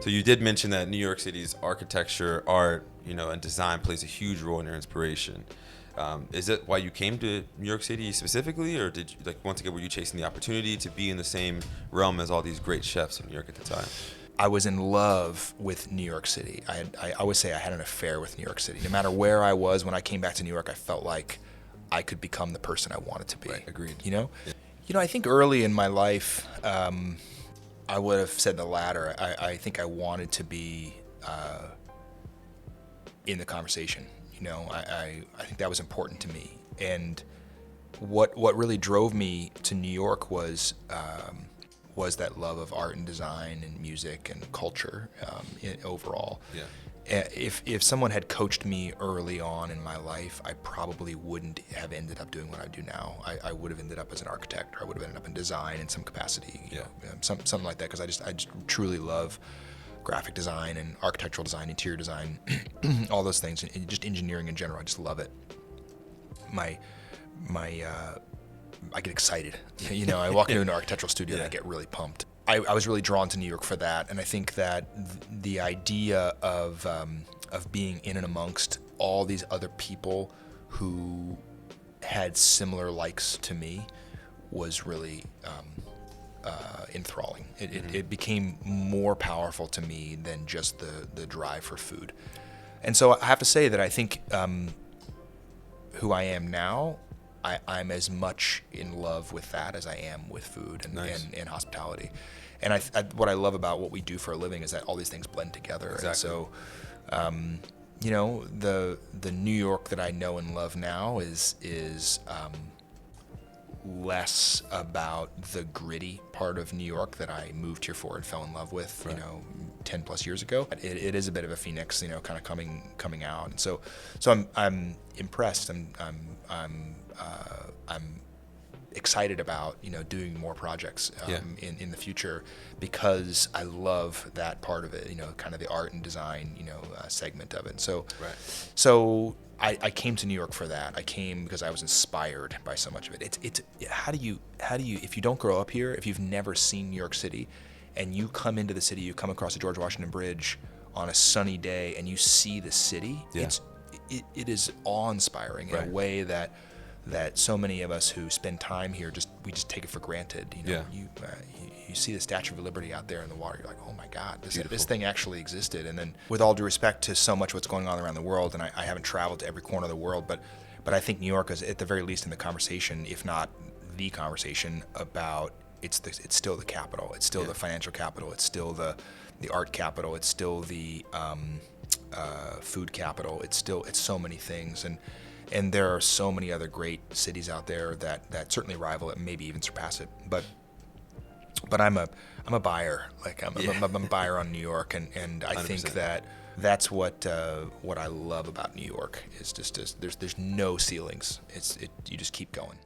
So you did mention that New York City's architecture, art, and design plays a huge role in your inspiration. Is it why you came to New York City specifically, or did you, once again, were you chasing the opportunity to be in the same realm as all these great chefs in New York at the time? I was in love with New York City. I always say I had an affair with New York City. No matter where I was, when I came back to New York, I felt like I could become the person I wanted to be. Right, agreed. Yeah. I think early in my life, I would have said the latter. I think I wanted to be in the conversation. I think that was important to me. And what really drove me to New York was that love of art and design and music and culture overall. Yeah. If someone had coached me early on in my life, I probably wouldn't have ended up doing what I do now. I would have ended up as an architect, or I would have ended up in design in some capacity, something like that, because I just truly love graphic design and architectural design, interior design, all those things, and just engineering in general. I just love it. I get excited. I walk into an architectural studio and I get really pumped. I was really drawn to New York for that, and I think that the idea of being in and amongst all these other people who had similar likes to me was really enthralling. It became more powerful to me than just the drive for food. And so I have to say that I think who I am now, I'm as much in love with that as I am with food and hospitality. And what I love about what we do for a living is that all these things blend together. Exactly. And so, the New York that I know and love now is less about the gritty part of New York that I moved here for and fell in love with, 10 plus years ago. It is a bit of a phoenix, kind of coming out. And so I'm impressed. I'm excited about doing more projects in the future, because I love that part of it, kind of the art and design segment of it. So I came to New York for that. I came because I was inspired by so much of it. It's how do you if you don't grow up here, if you've never seen New York City, and you come into the city, you come across the George Washington Bridge on a sunny day and you see the city, it is awe-inspiring in a way that so many of us who spend time here we just take it for granted. You see the Statue of Liberty out there in the water, you're like, oh my God, this thing actually existed. And then, with all due respect to so much what's going on around the world, and I haven't traveled to every corner of the world, but I think New York is at the very least in the conversation, if not the conversation, about it's still the capital, it's still the financial capital, it's still the art capital, it's still the food capital, it's so many things. And there are so many other great cities out there that certainly rival it, and maybe even surpass it. But I'm a buyer. I'm a buyer on New York, and I 100%. Think that's what I love about New York is just there's no ceilings. You just keep going.